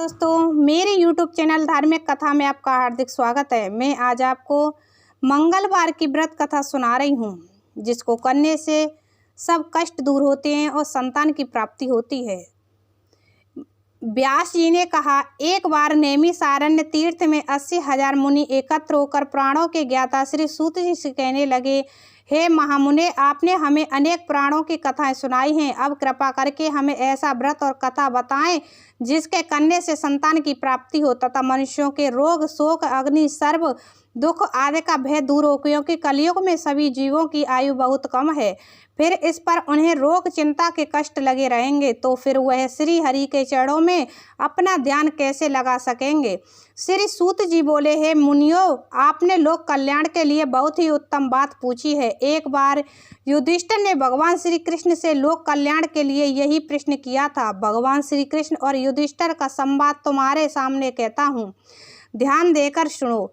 दोस्तों, मेरे YouTube channel धार्मिक कथा में आपका हार्दिक स्वागत है। मैं आज आपको मंगलवार की व्रत कथा सुना रही हूँ, जिसको करने से सब कष्ट दूर होते हैं और संतान की प्राप्ति होती है। व्यास जी ने कहा, एक बार नैमिषारण्य तीर्थ में 80,000 मुनि एकत्र होकर प्राणों के ज्ञाता श्री सूत जी से कहने लगे, हे महामुने, आपने हमें अनेक प्राणों की कथाएं सुनाई हैं। अब कृपा करके हमें ऐसा व्रत और कथा बताएं जिसके करने से संतान की प्राप्ति हो तथा मनुष्यों के रोग, शोक, अग्नि, सर्व दुख आदि का भय दूर हो, क्योंकि कलयुग में सभी जीवों की आयु बहुत कम है। फिर इस पर उन्हें रोग, चिंता के कष्ट लगे रहेंगे, तो फिर वह श्री हरि के चरणों में अपना ध्यान कैसे लगा सकेंगे। श्री सूत जी बोले, हे मुनियों, आपने लोक कल्याण के लिए बहुत ही उत्तम बात पूछी है। एक बार युधिष्ठिर ने भगवान श्री कृष्ण से लोक कल्याण के लिए यही प्रश्न किया था। भगवान श्री कृष्ण और युधिष्ठिर का संवाद तुम्हारे सामने कहता हूँ, ध्यान देकर सुनो।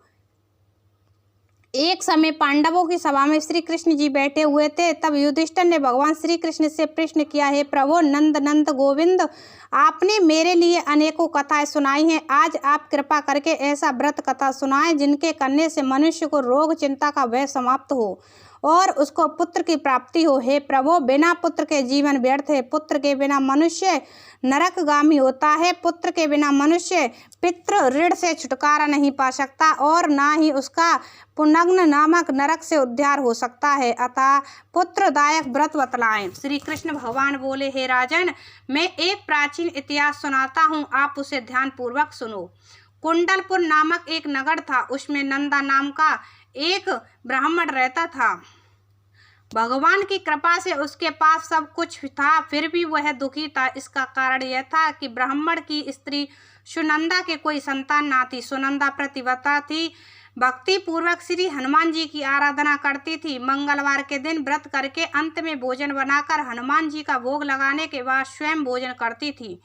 एक समय पांडवों की सभा में श्री कृष्ण जी बैठे हुए थे। तब युधिष्ठिर ने भगवान श्री कृष्ण से प्रश्न किया, हे प्रभु नंद नंद गोविंद, आपने मेरे लिए अनेकों कथाएं सुनाई हैं। आज आप कृपा करके ऐसा व्रत कथा सुनाएं जिनके करने से मनुष्य को रोग, चिंता का भय समाप्त हो और उसको पुत्र की प्राप्ति हो। हे प्रभु, बिना पुत्र के जीवन व्यर्थ है। पुत्र के बिना मनुष्य नरकगामी होता है। पुत्र के बिना मनुष्य पितृ ऋण से छुटकारा नहीं पा सकता और ना ही उसका पुनग्न नामक नरक से उद्धार हो सकता है। अतः पुत्रदायक व्रत बतलाएं। श्री कृष्ण भगवान बोले, हे राजन, मैं एक प्राचीन इतिहास सुनाता हूँ, आप उसे ध्यान पूर्वक सुनो। कुंडलपुर नामक एक नगर था। उसमें नंदा नाम का एक ब्राह्मण रहता था। भगवान की कृपा से उसके पास सब कुछ था, फिर भी वह दुखी था। इसका कारण यह था कि ब्राह्मण की स्त्री सुनंदा के कोई संतान ना थी। सुनंदा प्रतिव्रता थी, भक्ति पूर्वक श्री हनुमान जी की आराधना करती थी। मंगलवार के दिन व्रत करके अंत में भोजन बनाकर हनुमान जी का भोग लगाने के बाद स्वयं भोजन करती थी।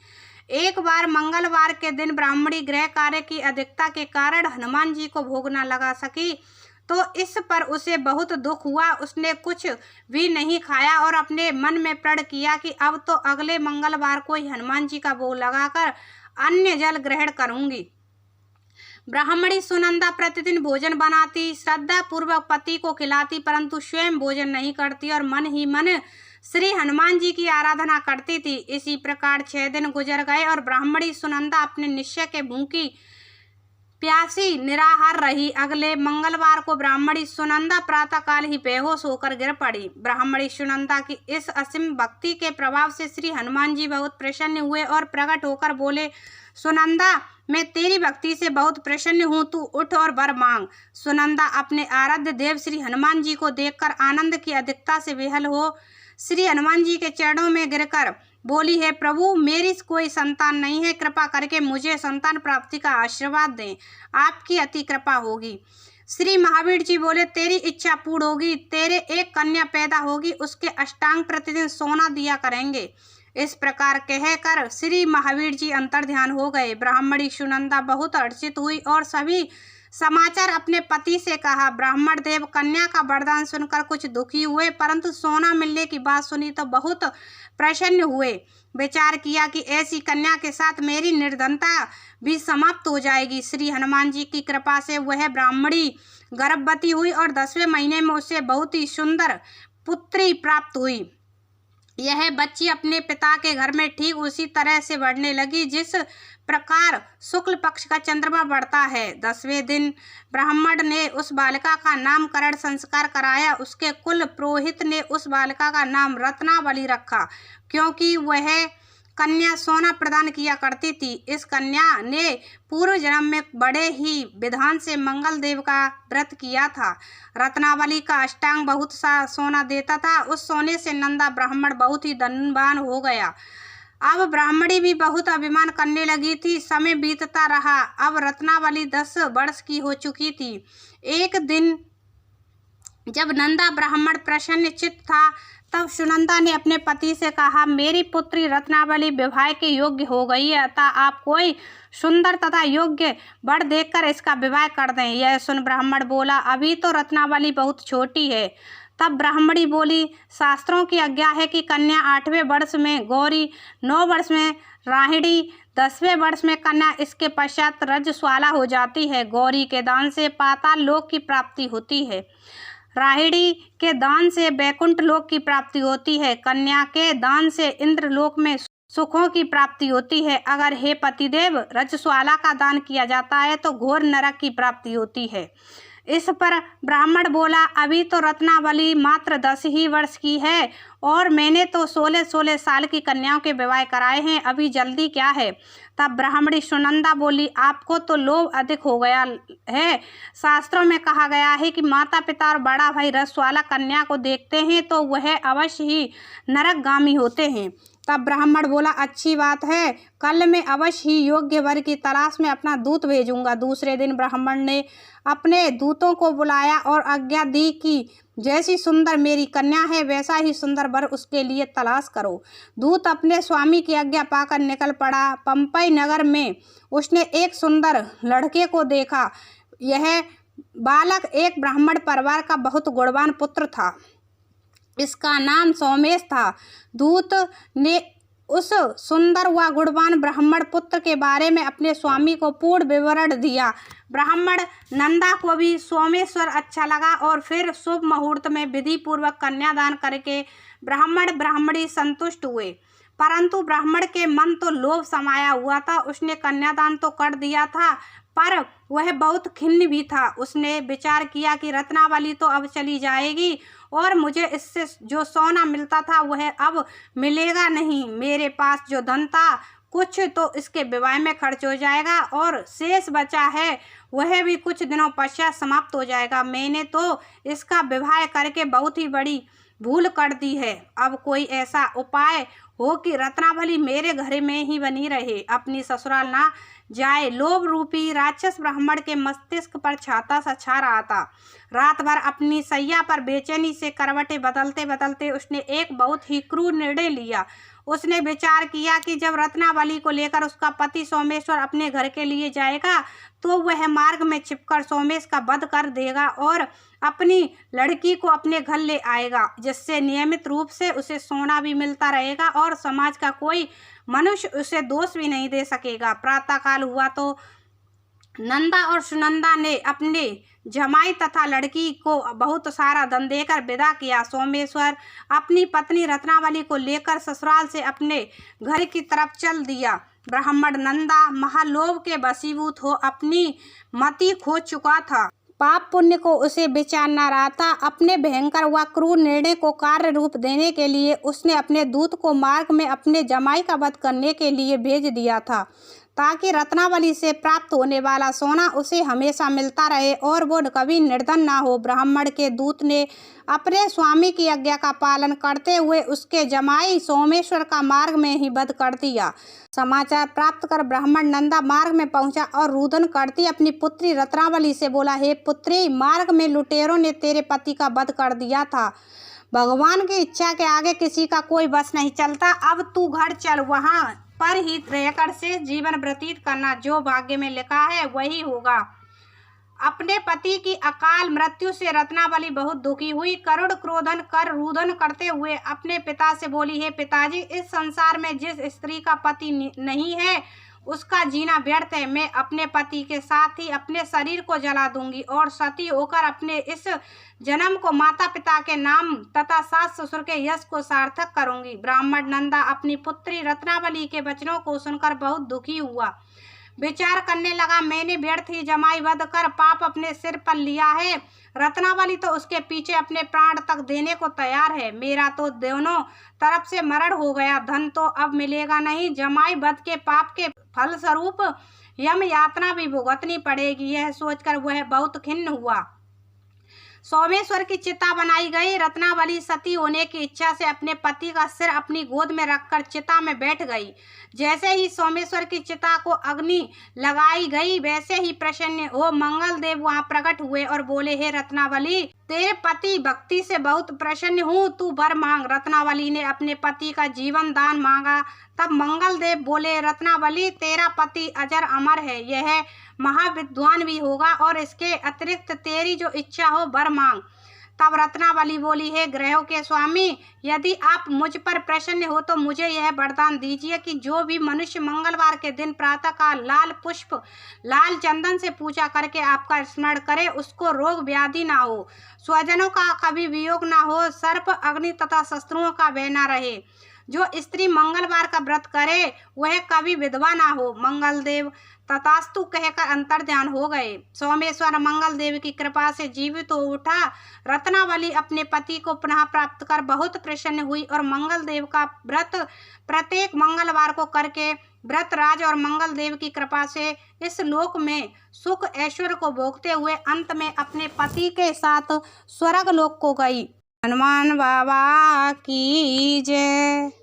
एक बार मंगलवार के दिन ब्राह्मणी गृह कार्य की अधिकता के कारण हनुमान जी को भोग न लगा सकी, तो इस पर उसे बहुत दुख हुआ। उसने कुछ भी नहीं खाया और अपने मन में प्रण किया कि अब तो अगले मंगलवार को ही हनुमान जी का भोग लगाकर अन्य जल ग्रहण करूंगी। ब्राह्मणी सुनंदा प्रतिदिन भोजन बनाती, श्रद्धा पूर्वक पति को खिलाती, परंतु स्वयं भोजन नहीं करती और मन ही मन श्री हनुमान जी की आराधना करती थी। इसी प्रकार 6 दिन गुजर गए और ब्राह्मणी सुनंदा अपने निश्चय के भूखी प्यासी निराहार रही। अगले मंगलवार को ब्राह्मणी सुनंदा प्रातःकाल ही बेहोश होकर गिर पड़ी। ब्राह्मणी सुनंदा की इस असीम भक्ति के प्रभाव से श्री हनुमान जी बहुत प्रसन्न हुए और प्रकट होकर बोले, सुनंदा, मैं तेरी भक्ति से बहुत प्रसन्न हूँ, तू उठ और वर मांग। सुनंदा अपने आराध्य देव श्री हनुमान जी को देखकर आनंद की अधिकता से विह्वल हो श्री हनुमान जी के चरणों में गिरकर बोली, है प्रभु, मेरी कोई संतान नहीं है, कृपा करके मुझे संतान प्राप्ति का आशीर्वाद दें, आपकी अति कृपा होगी। श्री महावीर जी बोले, तेरी इच्छा पूर्ण होगी, तेरे एक कन्या पैदा होगी, उसके अष्टांग प्रतिदिन सोना दिया करेंगे। इस प्रकार कहकर श्री महावीर जी अंतर्ध्यान हो गए। ब्राह्मणी सुनंदा बहुत हर्षित हुई और सभी समाचार अपने पति से कहा। ब्राह्मण देव कन्या का वरदान सुनकर कुछ दुखी हुए, परंतु सोना मिलने की बात सुनी तो बहुत प्रसन्न हुए। विचार किया कि ऐसी कन्या के साथ मेरी निर्धनता भी समाप्त हो जाएगी। श्री हनुमान जी की कृपा से वह ब्राह्मणी गर्भवती हुई और 10वें महीने में उसे बहुत ही सुंदर पुत्री प्राप्त हुई। यह बच्ची अपने पिता के घर में ठीक उसी तरह से बढ़ने लगी जिस प्रकार शुक्ल पक्ष का चंद्रमा बढ़ता है। 10वें दिन ब्राह्मण ने उस बालिका का नामकरण संस्कार कराया। उसके कुल पुरोहित ने उस बालिका का नाम रत्नावली रखा, क्योंकि वह कन्या सोना प्रदान किया करती थी। इस कन्या ने पूर्व जन्म में बड़े ही विधान से मंगल देव का व्रत किया था। रत्नावली का अष्टांग बहुत सा सोना देता था। उस सोने से नंदा ब्राह्मण बहुत ही धनवान हो गया। अब ब्राह्मणी भी बहुत अभिमान करने लगी थी। समय बीतता रहा। अब रत्नावली 10 वर्ष की हो चुकी थी। एक दिन जब नंदा ब्राह्मण प्रसन्न चित्त था, तब सुनंदा ने अपने पति से कहा, मेरी पुत्री रत्नावली विवाह के योग्य हो गई है, अतः आप कोई सुंदर तथा योग्य वर देखकर इसका विवाह कर दें। यह सुन ब्राह्मण बोला, अभी तो रत्नावली बहुत छोटी है, तब ब्राह्मणी बोली, शास्त्रों की आज्ञा है कि कन्या 8वें वर्ष में गौरी, 9 वर्ष में राहिणी, 10वें वर्ष में कन्या, इसके पश्चात रजस्वाला हो जाती है। गौरी के दान से पाताल लोक की प्राप्ति होती है, राहिणी के दान से बैकुंठ लोक की प्राप्ति होती है, कन्या के दान से इंद्र लोक में सुखों की प्राप्ति होती है। अगर हे पतिदेव रजस्वाला का दान किया जाता है तो घोर नरक की प्राप्ति होती है। इस पर ब्राह्मण बोला, अभी तो रत्नावली मात्र 10 ही वर्ष की है और मैंने तो 16-16 साल की कन्याओं के विवाह कराए हैं, अभी जल्दी क्या है। तब ब्राह्मणी सुनंदा बोली, आपको तो लोभ अधिक हो गया है। शास्त्रों में कहा गया है कि माता पिता और बड़ा भाई रजस्वाला कन्या को देखते हैं तो वह अवश्य ही नरकगामी होते हैं। तब ब्राह्मण बोला, अच्छी बात है, कल मैं अवश्य ही योग्य वर की तलाश में अपना दूत भेजूंगा। दूसरे दिन ब्राह्मण ने अपने दूतों को बुलाया और आज्ञा दी कि जैसी सुंदर मेरी कन्या है वैसा ही सुंदर वर उसके लिए तलाश करो। दूत अपने स्वामी की आज्ञा पाकर निकल पड़ा। पंपई नगर में उसने एक सुंदर लड़के को देखा। यह बालक एक ब्राह्मण परिवार का बहुत गुणवान पुत्र था, इसका नाम सोमेश था। दूत ने उस सुंदर व गुणवान ब्राह्मण पुत्र के बारे में अपने स्वामी को पूर्ण विवरण दिया। ब्राह्मण नंदा को भी सोमेश्वर अच्छा लगा और फिर शुभ मुहूर्त में विधि पूर्वक कन्यादान करके ब्राह्मण ब्राह्मणी संतुष्ट हुए। परंतु ब्राह्मण के मन तो लोभ समाया हुआ था। उसने कन्यादान तो कर दिया था पर वह बहुत खिन्न भी था। उसने विचार किया कि रत्नावली तो अब चली जाएगी और मुझे इससे जो सोना मिलता था वह अब मिलेगा नहीं। मेरे पास जो धन था कुछ तो इसके विवाह में खर्च हो जाएगा और शेष बचा है वह भी कुछ दिनों पश्चात समाप्त हो जाएगा। मैंने तो इसका विवाह करके बहुत ही बड़ी भूल कर दी है। अब कोई ऐसा उपाय हो कि रत्नावली मेरे घर में ही बनी रहे, अपनी ससुराल ना जाए। लोभ रूपी राक्षस ब्राह्मण के मस्तिष्क पर छाता सा छा रहा था। रात भर अपनी सैया पर बेचैनी से करवटें बदलते बदलते उसने एक बहुत ही क्रूर निर्णय लिया। उसने विचार किया कि जब रत्नावली को लेकर उसका पति सोमेश्वर अपने घर के लिए जाएगा तो वह मार्ग में छिपकर सोमेश का वध कर देगा और अपनी लड़की को अपने घर ले आएगा, जिससे नियमित रूप से उसे सोना भी मिलता रहेगा और समाज का कोई मनुष्य उसे दोष भी नहीं दे सकेगा। प्रातःकाल हुआ तो नंदा और सुनंदा ने अपने जमाई तथा लड़की को बहुत सारा धन देकर विदा किया। सोमेश्वर अपनी पत्नी रत्नावली को लेकर ससुराल से अपने घर की तरफ चल दिया। ब्राह्मण नंदा महालोभ के वशीभूत हो अपनी मति खो चुका था। पाप पुण्य को उसे विचार न रहा था। अपने भयंकर व क्रूर निर्णय को कार्य रूप देने के लिए उसने अपने दूत को मार्ग में अपने जमाई का वध करने के लिए भेज दिया था, ताकि रत्नावली से प्राप्त होने वाला सोना उसे हमेशा मिलता रहे और वो कभी निर्धन ना हो। ब्राह्मण के दूत ने अपने स्वामी की आज्ञा का पालन करते हुए उसके जमाई सोमेश्वर का मार्ग में ही वध कर दिया। समाचार प्राप्त कर ब्राह्मण नंदा मार्ग में पहुंचा और रुदन करती अपनी पुत्री रत्नावली से बोला, हे पुत्री, मार्ग में लुटेरों ने तेरे पति का वध कर दिया था। भगवान की इच्छा के आगे किसी का कोई बस नहीं चलता। अब तू घर चल, वहाँ पर ही रहकर से जीवन व्यतीत करना। जो भाग्य में लिखा है वही होगा। अपने पति की अकाल मृत्यु से रत्नावली बहुत दुखी हुई। करुण क्रोधन कर रुदन करते हुए अपने पिता से बोली, हे पिताजी, इस संसार में जिस स्त्री का पति नहीं है उसका जीना व्यर्थ है। मैं अपने पति के साथ ही अपने शरीर को जला दूंगी और सती होकर अपने इस जन्म को माता पिता के नाम तथा सास ससुर के यश को सार्थक करूंगी। ब्राह्मण नंदा अपनी पुत्री रत्नावली के वचनों को सुनकर बहुत दुखी हुआ। विचार करने लगा, मैंने व्यर्थ ही जमाई वध कर पाप अपने सिर पर लिया है। रत्नावली तो उसके पीछे अपने प्राण तक देने को तैयार है। मेरा तो दोनों तरफ से मरण हो गया। धन तो अब मिलेगा नहीं। जमाई वध के पाप के फलस्वरूप यम यातना भी भुगतनी पड़ेगी। यह सोचकर वह बहुत खिन्न हुआ। सोमेश्वर की चिता बनाई गई। रत्नावली सती होने की इच्छा से अपने पति का सिर अपनी गोद में रखकर चिता में बैठ गई। जैसे ही सोमेश्वर की चिता को अग्नि लगाई गई वैसे ही प्रसन्न हो मंगल देव वहां प्रकट हुए और बोले, हे रत्नावली, तेरे पति भक्ति से बहुत प्रसन्न हूँ, तू वर मांग। रत्नावली ने अपने पति का जीवन दान मांगा। तब मंगल देव बोले, रत्नावली, तेरा पति अजर अमर है, यह महाविद्वान भी होगा और इसके अतिरिक्त तेरी जो इच्छा हो वर मांग। तब रत्नावली बोली, हे ग्रहों के स्वामी, यदि आप मुझ पर प्रसन्न हो तो मुझे यह वरदान दीजिए कि जो भी मनुष्य मंगलवार के दिन प्रातःकाल लाल पुष्प लाल चंदन से पूजा करके आपका स्मरण करे, उसको रोग व्याधि ना हो, स्वजनों का कभी वियोग ना हो, सर्प अग्नि तथा शस्त्रुओं का भय ना रहे। जो स्त्री मंगलवार का व्रत करे वह कभी विधवा ना हो। मंगलदेव तथास्तु कहकर अंतर्ध्यान हो गए। सोमेश्वर मंगलदेव की कृपा से जीवित हो उठा। रत्नावली अपने पति को पुनः प्राप्त कर बहुत प्रसन्न हुई और मंगलदेव का व्रत प्रत्येक मंगलवार को करके व्रतराज और मंगलदेव की कृपा से इस लोक में सुख ऐश्वर्य को भोगते हुए अंत में अपने पति के साथ स्वर्ग लोक को गई। हनुमान बाबा की जय।